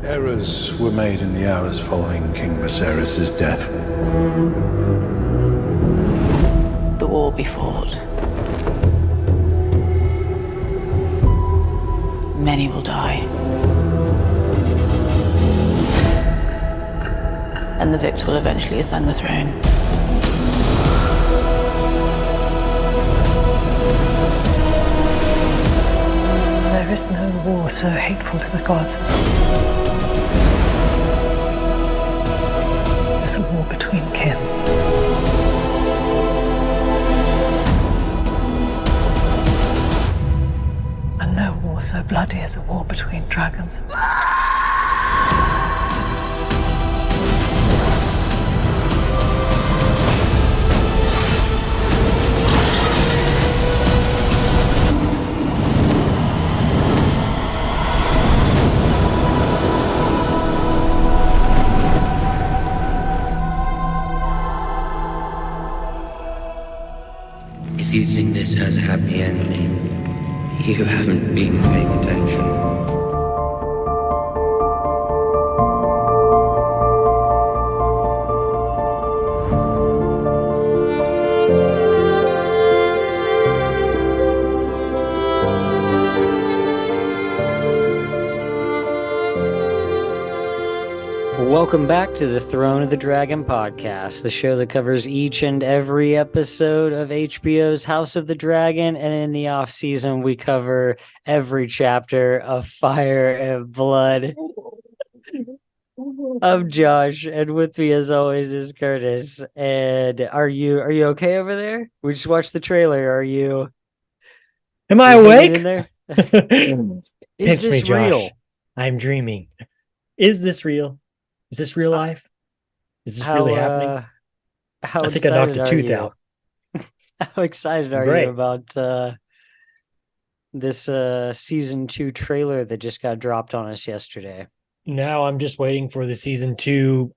Errors were made in the hours following King Viserys' death. The war be fought. Many will die. And the victor will eventually ascend the throne. There is no war so hateful to the gods. It's a war between kin. And no war so bloody as a war between dragons. If you think this has a happy ending, you haven't been paying attention. Welcome back to the Throne of the Dragon podcast, the show that covers each and every episode of HBO's House of the Dragon, and in the off season we cover every chapter of Fire and Blood. I'm Josh, and with me as always is Curtis. And are you okay over there? We just watched the trailer. Are you? Am I awake? awake? In there? Is Pinch me, this Josh. real? I'm dreaming. Is this real? Is this real life? Is this really happening? How I think I knocked a excited tooth are you? out. How excited are Great. you about this season 2 trailer that just got dropped on us yesterday? Now I'm just waiting for the season 2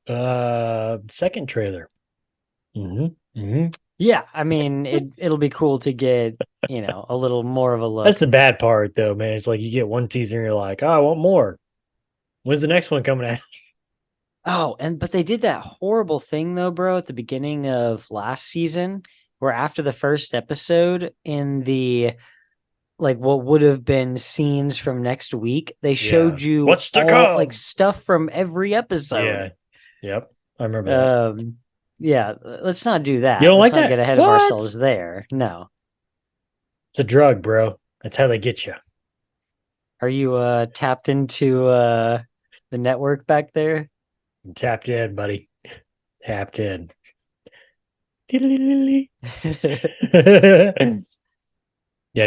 second trailer. Yeah, I mean it'll be cool to get, a little more of a look. That's the bad part though, man. It's like you get one teaser and you're like, oh, I want more. When's the next one coming out? Oh, but they did that horrible thing though, bro, at the beginning of last season, where after the first episode in the what would have been scenes from next week, they showed you What's to all, come? stuff from every episode. Yeah. Yep. I remember that. Yeah, let's not do that. You don't Let's like not that? get ahead What? of ourselves there. No. It's a drug, bro. That's how they get you. Are you tapped into the network back there? I'm tapped in, buddy. Tapped in. Yeah,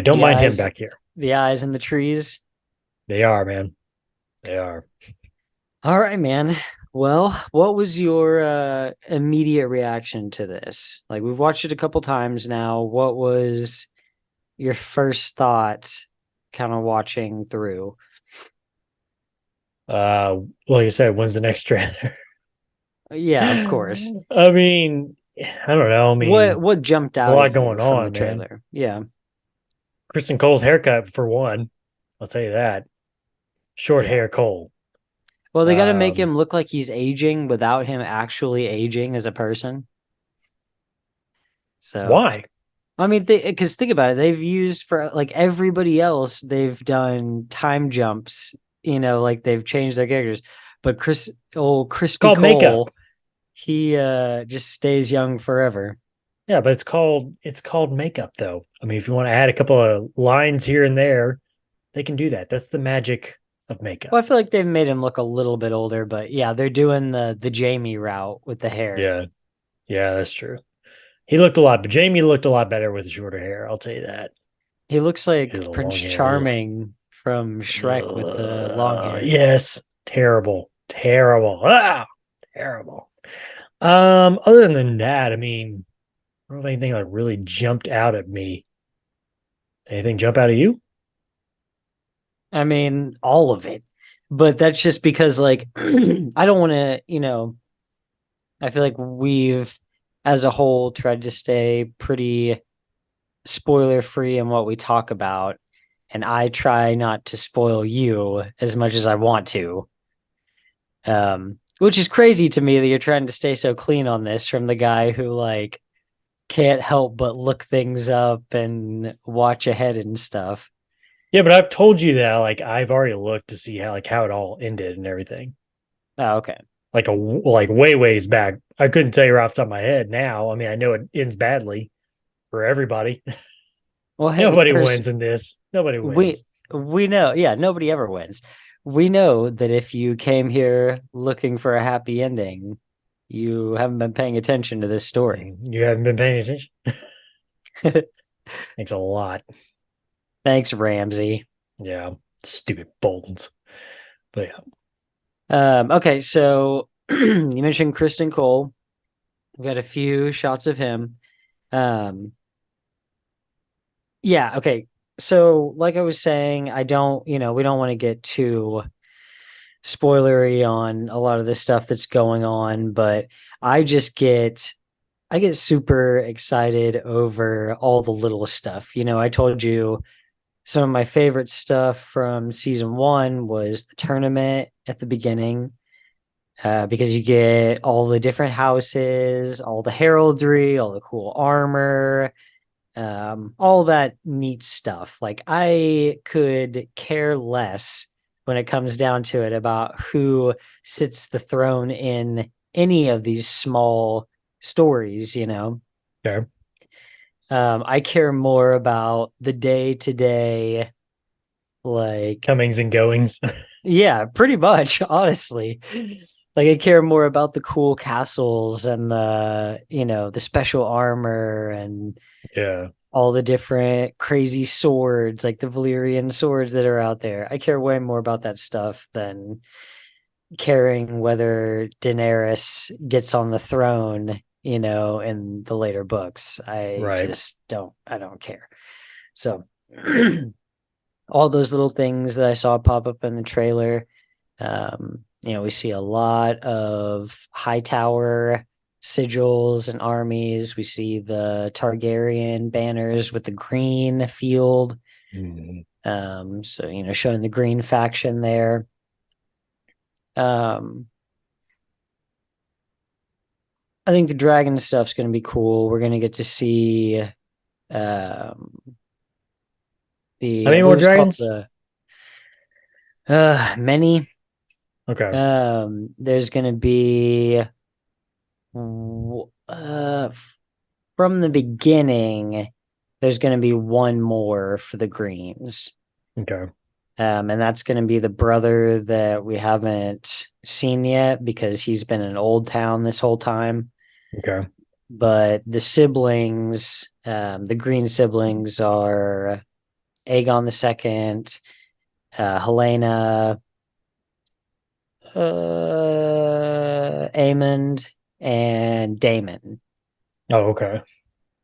don't mind him back here. The eyes in the trees. They are, man. They are. All right, man. Well, what was your immediate reaction to this? We've watched it a couple times now. What was your first thought kind of watching through? Like I said, when's the next trailer? Yeah, of course. I mean, I don't know. I mean, what jumped out? a lot at you going from on, the trailer. man. Yeah. Kristen Cole's haircut, for one. I'll tell you that. Short hair Cole. Well, they got to make him look like he's aging without him actually aging as a person. So why? I mean, because think about it. They've used for everybody else. They've done time jumps. They've changed their characters. But Crispy Cole, makeup. He just stays young forever. Yeah, but it's called makeup, though. I mean, if you want to add a couple of lines here and there, they can do that. That's the magic of makeup. Well, I feel like they've made him look a little bit older, but yeah, they're doing the Jamie route with the hair. Yeah, that's true. But Jamie looked a lot better with shorter hair. I'll tell you that. He looks like He has Prince long hair. Charming from Shrek with the long hair. Yes, terrible. Terrible. Other than that, I mean, I don't know if anything really jumped out at me. Anything jump out at you? I mean, all of it. But that's just because, I don't want to, I feel like we've, as a whole, tried to stay pretty spoiler-free in what we talk about. And I try not to spoil you as much as I want to. Which is crazy to me that you're trying to stay so clean on this from the guy who like can't help but look things up and watch ahead and stuff. Yeah, but I've told you that like I've already looked to see how it all ended and everything. Oh, okay. Like way ways back. I couldn't tell you right off the top of my head now. I mean, I know it ends badly for everybody. Well, hey, Nobody wins in this. Nobody we wins. we know, yeah, nobody ever wins. We know that if you came here looking for a happy ending, you haven't been paying attention to this story. You haven't been paying attention. Thanks a lot. Thanks, Ramsey. Yeah, stupid Boltons. But yeah, Okay, so you mentioned Kristen Cole. We've got a few shots of him. Um, yeah, okay. So, like I was saying, I don't, we don't want to get too spoilery on a lot of the stuff that's going on, but I just I get super excited over all the little stuff. I told you some of my favorite stuff from season one was the tournament at the beginning, because you get all the different houses, all the heraldry, all the cool armor, all that neat stuff. Like I could care less when it comes down to it about who sits the throne in any of these small stories, okay. I care more about the day to day, like, Comings and goings. yeah, pretty much, honestly. Like I care more about the cool castles and the special armor and Yeah. all the different crazy swords, like the Valyrian swords that are out there. I care way more about that stuff than caring whether Daenerys gets on the throne, in the later books. Right. I don't care. So all those little things that I saw pop up in the trailer, we see a lot of Hightower sigils and armies. We see the Targaryen banners with the green field. So showing the green faction there. I think the dragon stuff's going to be cool. We're going to get to see How many more dragons? Many. Okay. There's going to be from the beginning, there's going to be one more for the greens. Okay. And that's going to be the brother that we haven't seen yet because he's been in Old Town this whole time. Okay. But the siblings, the green siblings are Aegon II, Helena, Aemond, and Daemon. Oh, okay.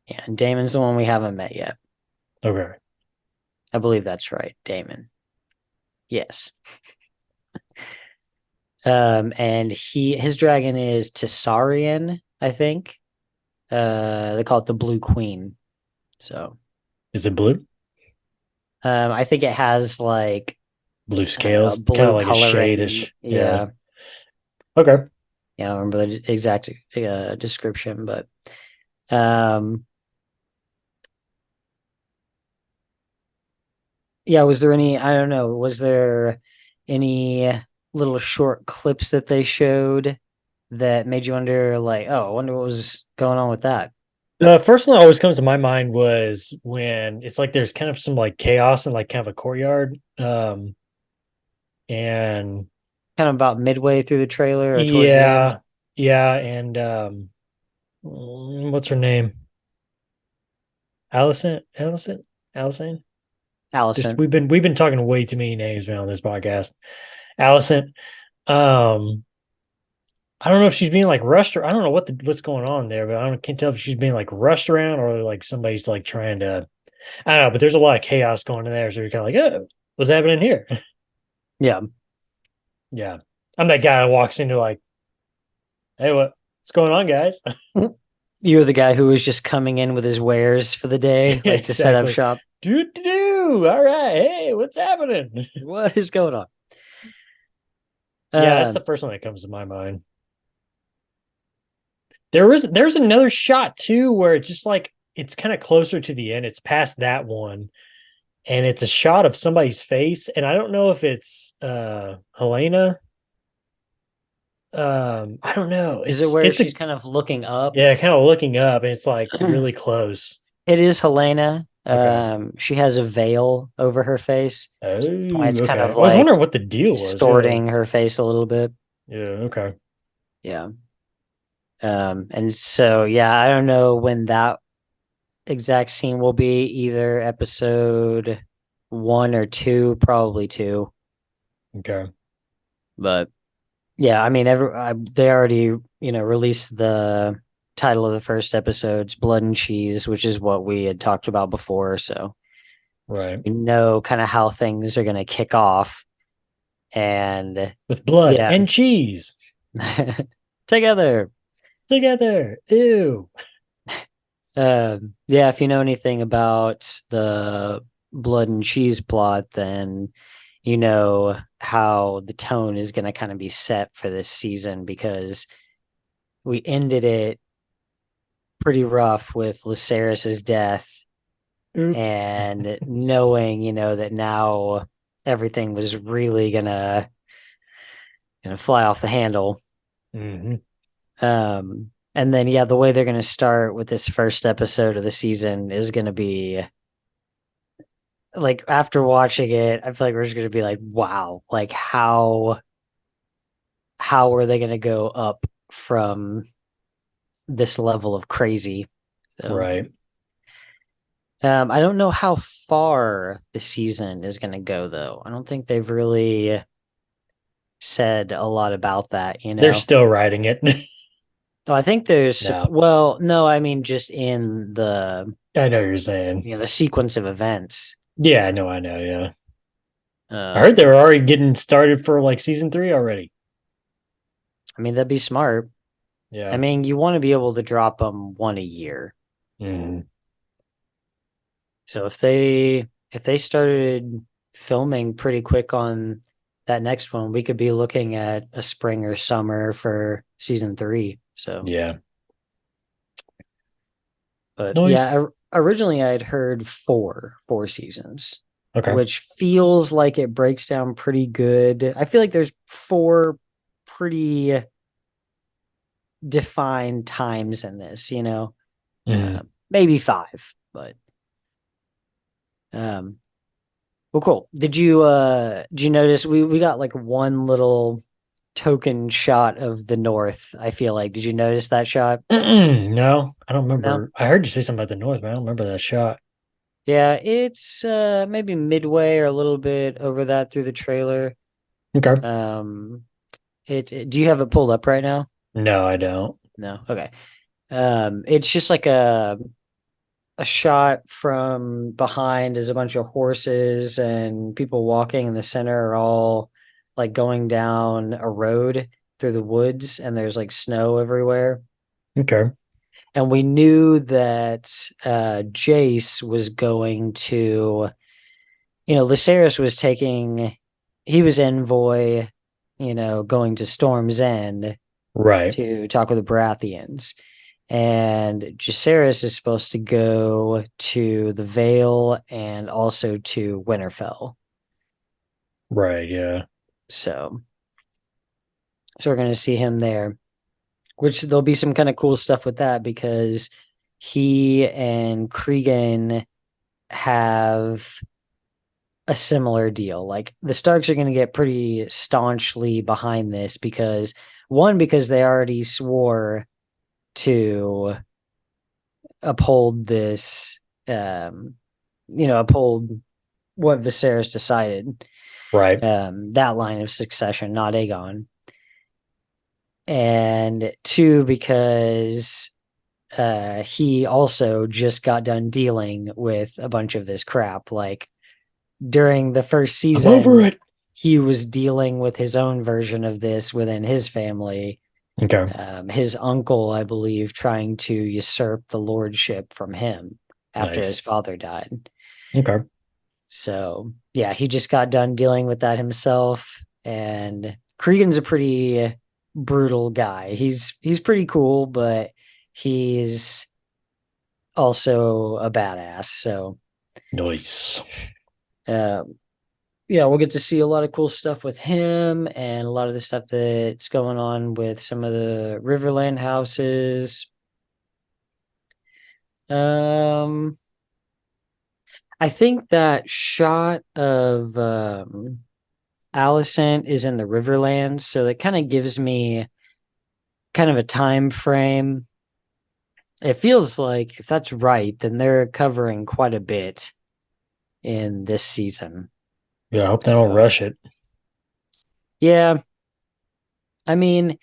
Yeah, and Daemon's the one we haven't met yet. Okay. I believe that's right, Daemon. Yes. And his dragon is Tessarian, I think. They call it the Blue Queen. So is it blue? I think it has like blue scales, blue kind of like coloring. a shadish. Yeah. Okay. Yeah, I don't remember the exact description, but yeah, was there any little short clips that they showed that made you wonder, like, oh, I wonder what was going on with that? The first one that always comes to my mind was when it's like there's kind of some like chaos in like kind of a courtyard. And kind of about midway through the trailer or towards the end? Yeah, and what's her name? Allison. We've been talking way too many names, man, on this podcast. Allison. I don't know if she's being like rushed, or I don't know what's going on there, but can't tell if she's being like rushed around or like somebody's like trying to. I don't know, but there's a lot of chaos going in there, so you're kind of like, oh, what's happening here? Yeah. Yeah, I'm that guy that walks into like, hey, what's going on, guys? You're the guy who was just coming in with his wares for the day, like to set up shop. Do. All right, hey, what's happening? What is going on? Yeah, that's the first one that comes to my mind. There's another shot too where it's just like it's kind of closer to the end. It's past that one, and it's a shot of somebody's face, and I don't know if it's Helena. I don't know. Is it where she's kind of looking up? Yeah, kind of looking up, and it's like really close. It is Helena. Okay. She has a veil over her face. Oh, It's okay. kind of I was like wondering what the deal was. distorting her face a little bit. Yeah, okay. Yeah. And so yeah, I don't know when that exact scene will be, either episode 1 or 2, probably 2. Okay. But yeah, I mean, they already, released the title of the first episode's Blood and Cheese, which is what we had talked about before. So Right. we know kind of how things are going to kick off. And With blood yeah. and cheese together. Ew. Yeah, if you know anything about the Blood and Cheese plot, then you know how the tone is going to kind of be set for this season, because we ended it pretty rough with Lucerys's death. Oops. And knowing, that now everything was really gonna fly off the handle. Mm-hmm. And then yeah, the way they're gonna start with this first episode of the season is gonna be like, after watching it, I feel like we're just gonna be like, wow, like how are they gonna go up from this level of crazy? So, Right. I don't know how far the season is going to go, though. I don't think they've really said a lot about that, They're still writing it. Oh, I think there's, No. well, no, I mean, just in the, I know what you're saying. the sequence of events. Yeah, I know, yeah. I heard they were already getting started for like season 3 already. I mean, that'd be smart. Yeah. I mean, you want to be able to drop them one a year. Mm-hmm. So if they started filming pretty quick on that next one, we could be looking at a spring or summer for season 3. So Yeah. But Nice. yeah, originally I had heard four seasons, Okay. which feels like it breaks down pretty good. I feel like there's 4 pretty defined times in this, maybe 5, but well, cool. Did you notice we got like one little token shot of the North? I feel like, did you notice that shot? No, I don't remember. No? I heard you say something about the North, but I don't remember that shot. Yeah, it's maybe midway or a little bit over that through the trailer. Okay. Do you have it pulled up right now? No, I don't. No. Okay. It's just like a shot from behind as a bunch of horses and people walking in the center are all like going down a road through the woods, and there's like snow everywhere. Okay. And we knew that Jace was going to, Lucerys was he was envoy, going to Storm's End, right, to talk with the Baratheons. And Jacaerys is supposed to go to the Vale and also to Winterfell. Right, yeah. So we're going to see him there, which there'll be some kind of cool stuff with that, because he and Cregan have a similar deal. Like, the Starks are going to get pretty staunchly behind this because they already swore to uphold this, uphold what Viserys decided. Right. That line of succession, not Aegon. And 2, because he also just got done dealing with a bunch of this crap. Like, during the first season, I'm over it. He was dealing with his own version of this within his family. Okay. His uncle, I believe, trying to usurp the lordship from him after his father died. Okay. So, yeah, he just got done dealing with that himself. And Cregan's a pretty brutal guy. He's pretty cool, but he's also a badass. So Nice. Yeah, we'll get to see a lot of cool stuff with him and a lot of the stuff that's going on with some of the Riverland houses. I think that shot of Alicent is in the Riverlands, so that kind of gives me kind of a time frame. It feels like if that's right, then they're covering quite a bit in this season. Yeah, I hope they don't rush it. Yeah. I mean,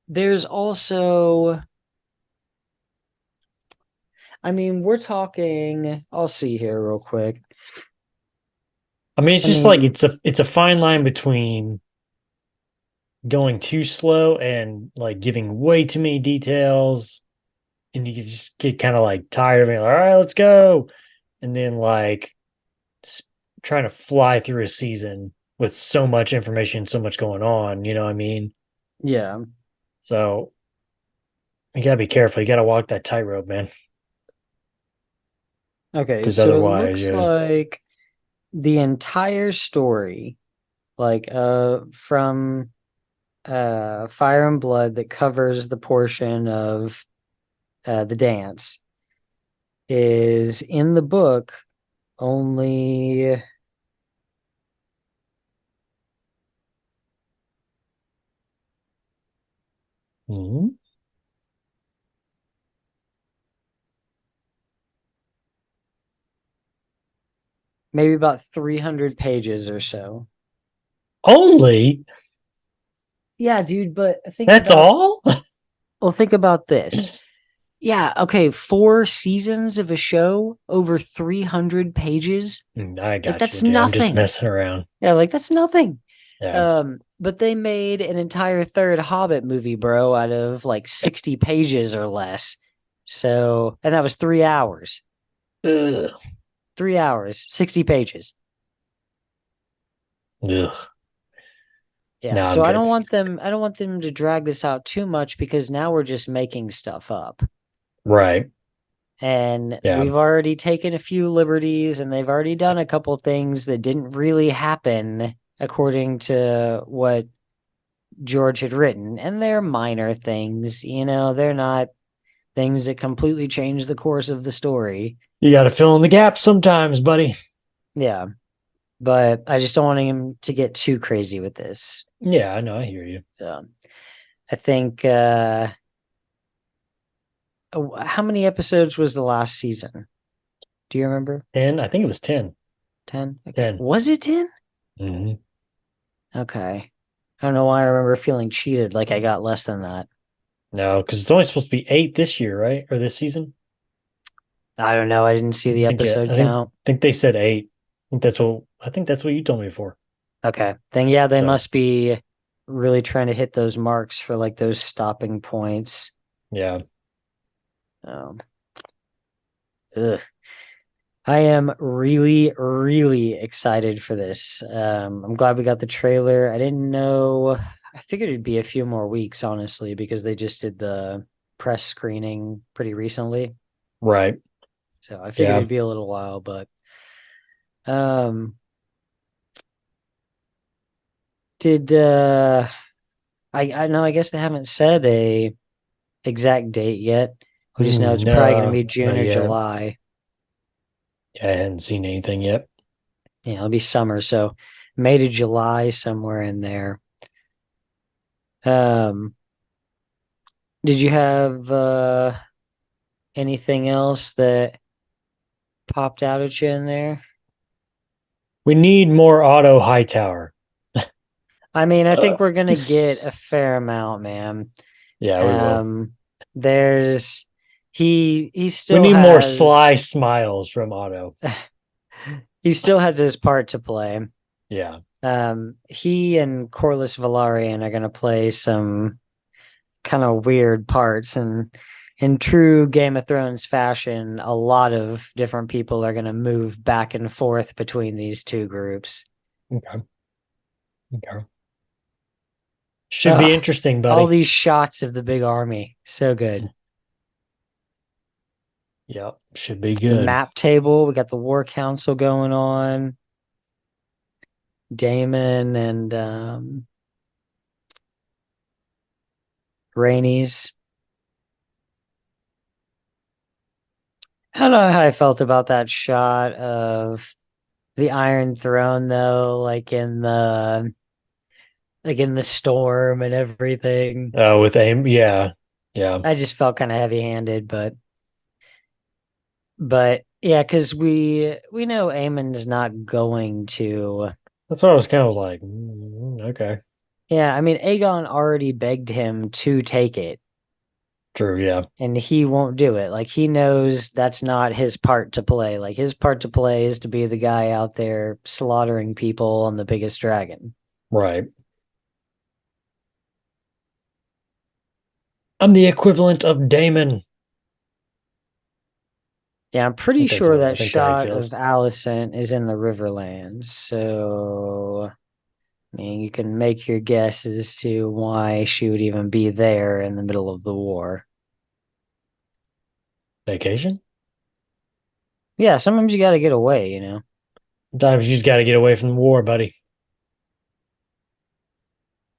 there's also we're talking, I'll see here real quick. I mean, it's I just mean- like it's a fine line between going too slow and like giving way too many details, and you can just get kind of like tired of it. All right, let's go, and then like trying to fly through a season with so much information, so much going on. You know what I mean? Yeah. So you gotta be careful. You gotta walk that tightrope, man. Okay, 'Cause so it otherwise, looks yeah. like the entire story, like from Fire and Blood that covers the portion of the dance is in the book only Mhm. maybe about 300 pages or so. Only Yeah, dude, but that's all. Well, think about this. Yeah, okay, 4 seasons of a show over 300 pages. I got that's you, dude. I'm just nothing. messing around. Yeah, like that's nothing. Yeah. But they made an entire third Hobbit movie, bro, out of like 60 pages or less. So, and that was 3 hours. Ugh. 3 hours, 60 pages. Ugh. Yeah. No, So I'm I don't good. want them to drag this out too much because now we're just making stuff up. Right. And Yeah. we've already taken a few liberties and they've already done a couple things that didn't really happen according to what George had written. And they're minor things, they're not things that completely change the course of the story. You got to fill in the gaps sometimes, buddy. Yeah. But I just don't want him to get too crazy with this. Yeah, I know. I hear you. So I think how many episodes was the last season? Do you remember? 10. I think it was 10. 10? 10. Was it 10? Mm-hmm. Okay. I don't know why I remember feeling cheated like I got less than that. No, because it's only supposed to be 8 this year, right? Or this season? I don't know. I didn't see the episode count. I think they said 8. I think that's what you told me before. Okay. Then yeah, they So- must be really trying to hit those marks for like those stopping points. Yeah. Ugh. I am really, really excited for this. I'm glad we got the trailer. I didn't know. I figured it'd be a few more weeks, honestly, because they just did the press screening pretty recently. Right. So I figured Yeah. it'd be a little while, but did I know I guess they haven't said a exact date yet. We just know it's probably going to be June not or yet. July. Yeah, I hadn't seen anything yet. Yeah, it'll be summer, so May to July, somewhere in there. Did you have anything else that popped out at you in there? We need more Otto Hightower. I mean, I think we're gonna get a fair amount, man. Yeah, we will. There's he still We need more has- sly smiles from Otto. He still has his part to play. Yeah. He and Corlys Velaryon are gonna play some kind of weird parts, and in true Game of Thrones fashion, a lot of different people are gonna move back and forth between these two groups. Okay. Okay. Should be Ugh, interesting, buddy. all these shots of the big army, so good. Yep, should be The good. map table, we got the war council going on. Damon and Rhaenys. I don't know how I felt about that shot of the Iron Throne though, like in the storm and everything. With aim, yeah. I just felt kind of heavy-handed, but yeah, because we know Aemon's not going to. That's what I was kind of like, okay. Yeah, I mean, Aegon already begged him to take it, True, yeah. and he won't do it. Like, he knows that's not his part to play. Like, his part to play is to be the guy out there slaughtering people on the biggest dragon. Right. I'm the equivalent of Damon. Yeah, I'm pretty I think that's sure what- I that think that's how he shot feels. of Alicent is in the Riverlands. So, I mean, you can make your guess as to why she would even be there in the middle of the war. Vacation? Yeah, sometimes you got to get away, you know? Sometimes you just got to get away from the war, buddy.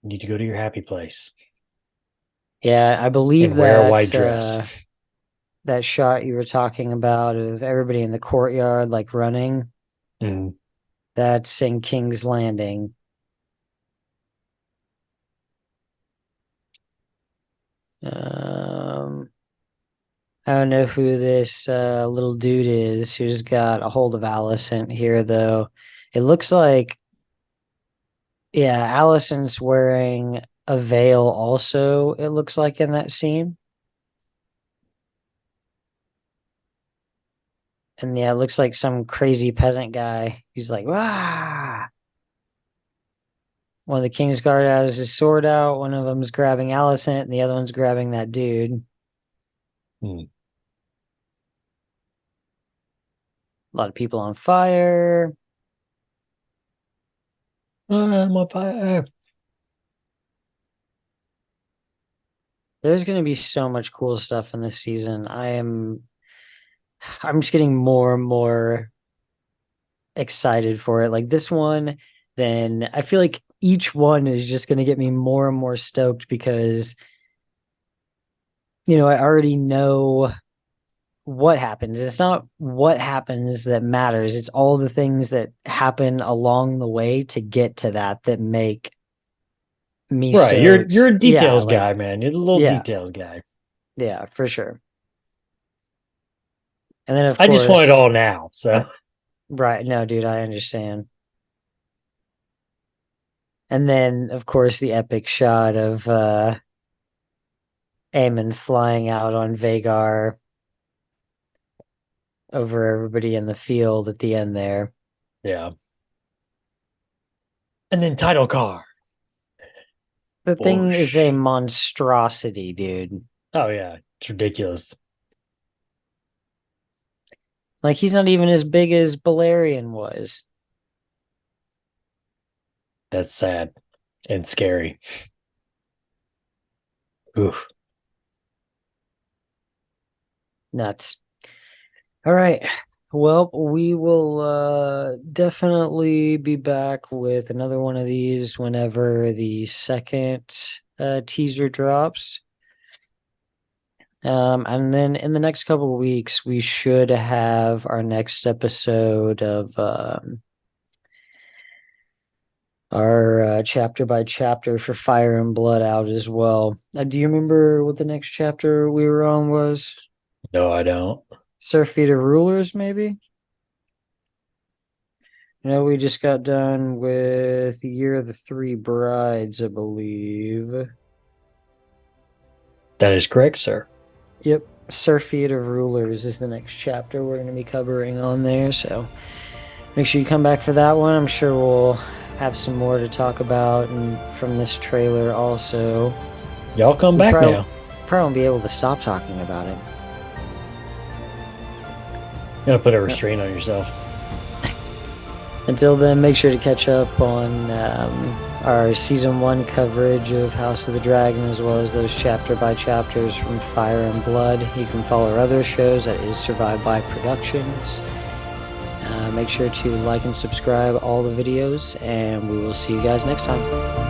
You need to go to your happy place. Yeah, I believe And wear a that white dress. that shot you were talking about of everybody in the courtyard like running, Mm. that's in King's Landing. I don't know who this little dude is who's got a hold of Alicent here, though. It looks like, yeah, Alicent's wearing a veil also, it looks like, in that scene. And yeah, it looks like some crazy peasant guy. He's like, "Wah!" One of the Kingsguard has his sword out. One of them's grabbing Alicent, and the other one's grabbing that dude. Hmm. A lot of people on fire. I'm on fire. There's going to be so much cool stuff in this season. I'm just getting more and more excited for it. Like this one, then I feel like each one is just going to get me more and more stoked because, you know, I already know what happens. It's not what happens that matters. It's all the things that happen along the way to get to that make me Right. so You're a details yeah, like, guy, man. You're a little yeah. details guy. Yeah, for sure. And then of I course, just want it all now. So right. No, dude, I understand. And then, of course, the epic shot of Aemon flying out on Vhagar over everybody in the field at the end there. yeah. And then title card. The thing is a Bullshit. monstrosity, dude. Oh yeah. It's ridiculous. Like, he's not even as big as Balerion was. That's sad and scary. Oof. Nuts. All right. Well, we will definitely be back with another one of these whenever the second teaser drops. And then in the next couple of weeks, we should have our next episode of our chapter by chapter for Fire and Blood out as well. Do you remember what the next chapter we were on was? No, I don't. Surf Eater Rulers, maybe? You know, we just got done with Year of the Three Brides, I believe. That is correct, sir. Yep. Surf Eater Rulers is the next chapter we're going to be covering on there, so make sure you come back for that one. I'm sure we'll have some more to talk about and from this trailer also. Y'all come back now. Probably won't be able to stop talking about it. You gotta put a restraint on yourself. Until then, make sure to catch up on our season 1 coverage of House of the Dragon, as well as those chapter by chapters from Fire and Blood. You can follow our other shows, that is Survive by Productions. Make sure to like and subscribe all the videos, and we will see you guys next time.